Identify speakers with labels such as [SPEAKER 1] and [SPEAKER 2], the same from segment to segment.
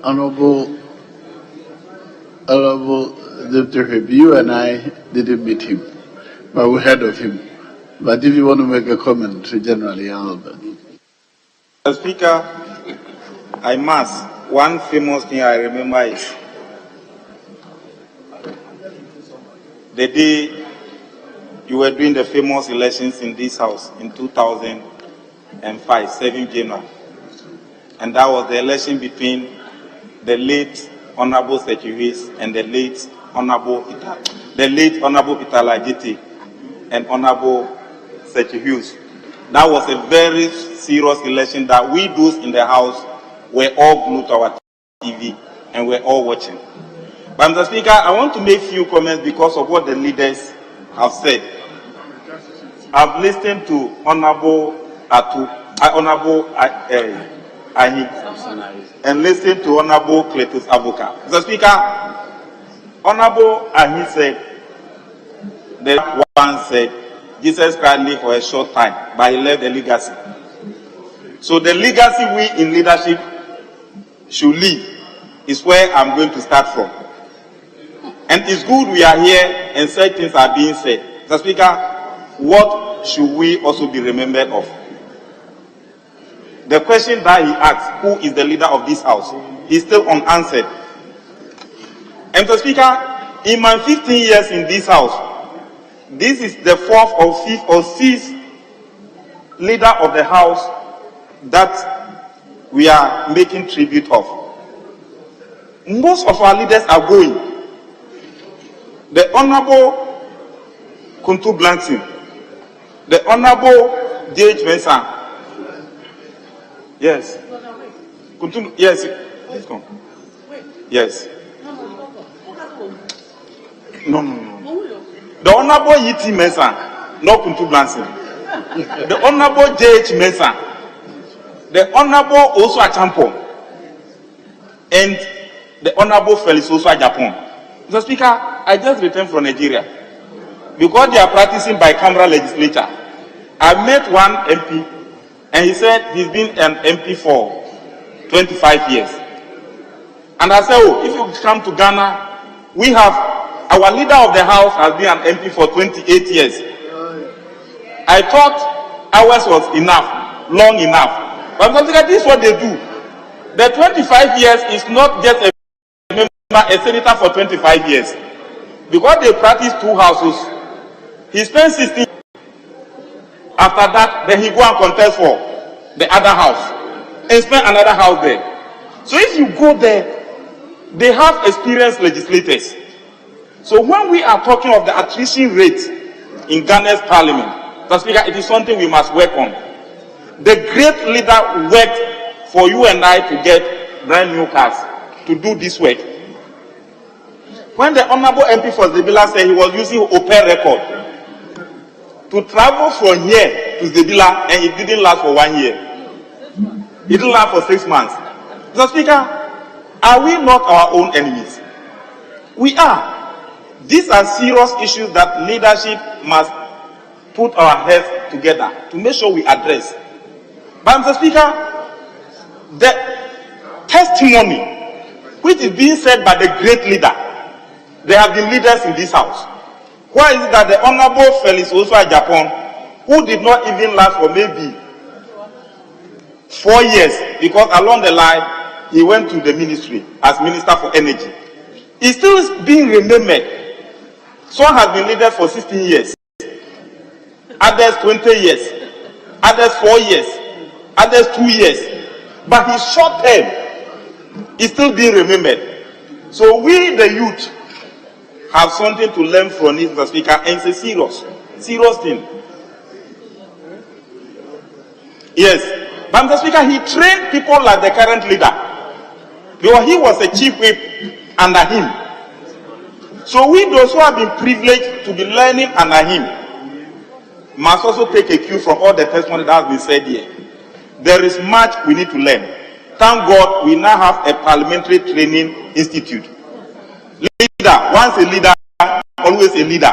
[SPEAKER 1] Honorable Deputy, you and I didn't meet him, but we heard of him. But if you want to make a comment generally, Albert.
[SPEAKER 2] Mr. Speaker, I must. One famous thing I remember is the day you were doing the famous elections in this house in 2005, 7 January. And that was the election between the late Honorable Sechiwis and the late Honorable Italajiti and Honorable Sechiwis. That was a very serious election that we those in the house were all glued to our TV and we're all watching. But Mr. Speaker, I want to make a few comments because of what the leaders have said. I've listened to Honorable Ahi and listened to Honorable Cletus Abuka. Mr. Speaker, Honorable Ahi said, the one said, Jesus Christ lived for a short time, but he left a legacy. So the legacy we in leadership should leave is where I'm going to start from. And it's good we are here and such things are being said. Mr. Speaker, what should we also be remembered of? The question that he asked, who is the leader of this house, is still unanswered. And Mr. Speaker, in my 15 years in this house, this is the 4th or 5th or 6th leader of the house that we are making tribute of. Most of our leaders are going. The Honorable Kuntu Blanton, the Honorable J.H. Mensah. Yes. Kuntu, yes. Please come. Yes. No. The Honorable E.T. Mensah, not Kuntu Blanton. The Honorable J.H. Mensah. The Honorable Osu Achampo. And the Honorable Felix Osu Japan. Mr. Speaker, I just returned from Nigeria. Because they are practicing bicameral legislature. I met one MP and he said he's been an MP for 25 years. And I said, oh, if you come to Ghana, we have, our leader of the house has been an MP for 28 years. I thought ours was enough, long enough. But this is what they do. The 25 years is not just a senator for 25 years. Because they practice 2 houses, he spends 16. After that, then he go and contest for the other house and spend another house there. So if you go there, they have experienced legislators. So when we are talking of the attrition rate in Ghana's parliament, Mr. Speaker, it is something we must work on. The great leader worked for you and I to get brand new cars to do this work. When the Honorable MP for Zebila said he was using Opel record to travel from here to Zebila, and it didn't last for 1 year. It didn't last for 6 months. Mr. Speaker, are we not our own enemies? We are. These are serious issues that leadership must put our heads together to make sure we address. But Mr. Speaker, the testimony which is being said by the great leader, there have been leaders in this house. Why is it that the Honorable Felix Osu Japan, who did not even last for maybe 4 years, because along the line he went to the ministry as Minister for Energy, is still being remembered. Some has been leader for 16 years, others 20 years, others 4 years, others 2 years, but his short term is still being remembered. So we, the youth, have something to learn from this, Mr. Speaker, and it's a serious thing. Yes, but Mr. Speaker, he trained people like the current leader, because he was a chief whip under him. So we, those who have been privileged to be learning under him, must also take a cue from all the testimony that has been said here. There is much we need to learn. Thank God we now have a parliamentary training institute. Leader, once a leader, always a leader.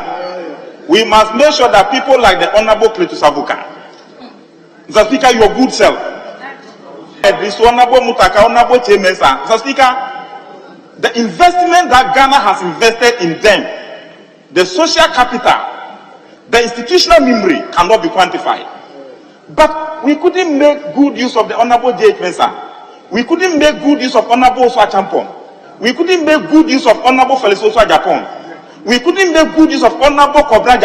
[SPEAKER 2] We must make sure that people like the Honorable Cletus Abuka, Mr. Speaker, your good self, this Honorable Mutaka, Honorable Chemesa, Mr. Speaker, the investment that Ghana has invested in them, the social capital, the institutional memory cannot be quantified. But we couldn't make good use of the Honorable J.H. Mensah. We couldn't make good use of Honorable Oswa Champon. We couldn't make good use of Honorable Felix Oswa Japan. We couldn't make good use of Honorable Kobra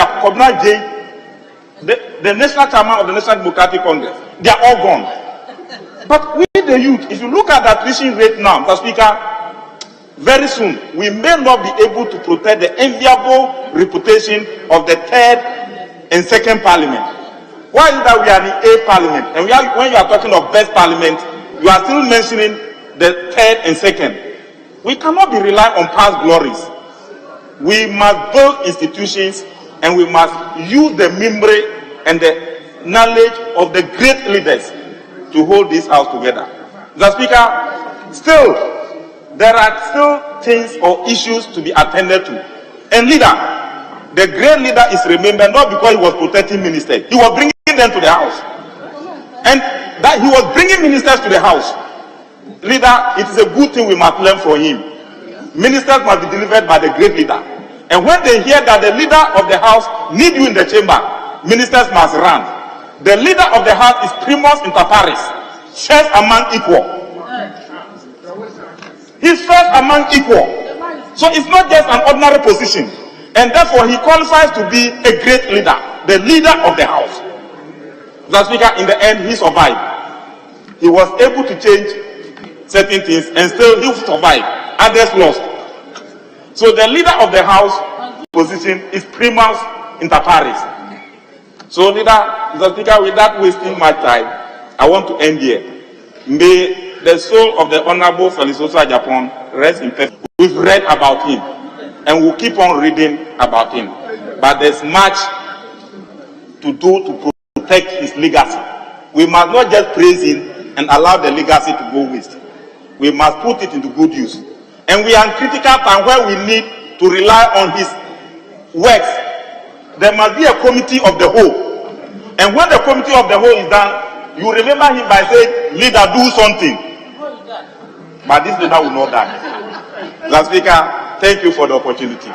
[SPEAKER 2] J, the National Chairman of the National Democratic Congress. They are all gone. But we, the youth, if you look at the attrition rate now, Mr. Speaker, very soon we may not be able to protect the enviable reputation of the third and second parliament. Why is it that we are in a parliament, and when you are talking of best parliament, you are still mentioning the third and second? We cannot be relying on past glories. We must build institutions, and we must use the memory and the knowledge of the great leaders to hold this house together. Mr. Speaker, still, there are still things or issues to be attended to. And leader, the great leader is remembered not because he was protecting ministers. He was bringing them to the house. And that he was bringing ministers to the house. Leader, it is a good thing we must learn from him. Ministers must be delivered by the great leader. And when they hear that the leader of the house need you in the chamber, ministers must run. The leader of the house is primus inter pares, first among equal. He's first among equal. So it's not just an ordinary position. And therefore he qualifies to be a great leader, the leader of the house. Mr. Speaker, in the end, he survived. He was able to change certain things, and still he survived. Others lost. So the leader of the house position is primus inter pares. So leader, Mr. Speaker, without wasting my time, I want to end here. May the soul of the Honorable Felix Oswa Japan rest in peace. We've read about him, and we'll keep on reading about him. But there's much to do to protect his legacy. We must not just praise him and allow the legacy to go waste. We must put it into good use. And we are in critical time where we need to rely on his works. There must be a committee of the whole. And when the committee of the whole is done, you remember him by saying, leader, do something. But this leader will not die. Mr. Speaker, thank you for the opportunity.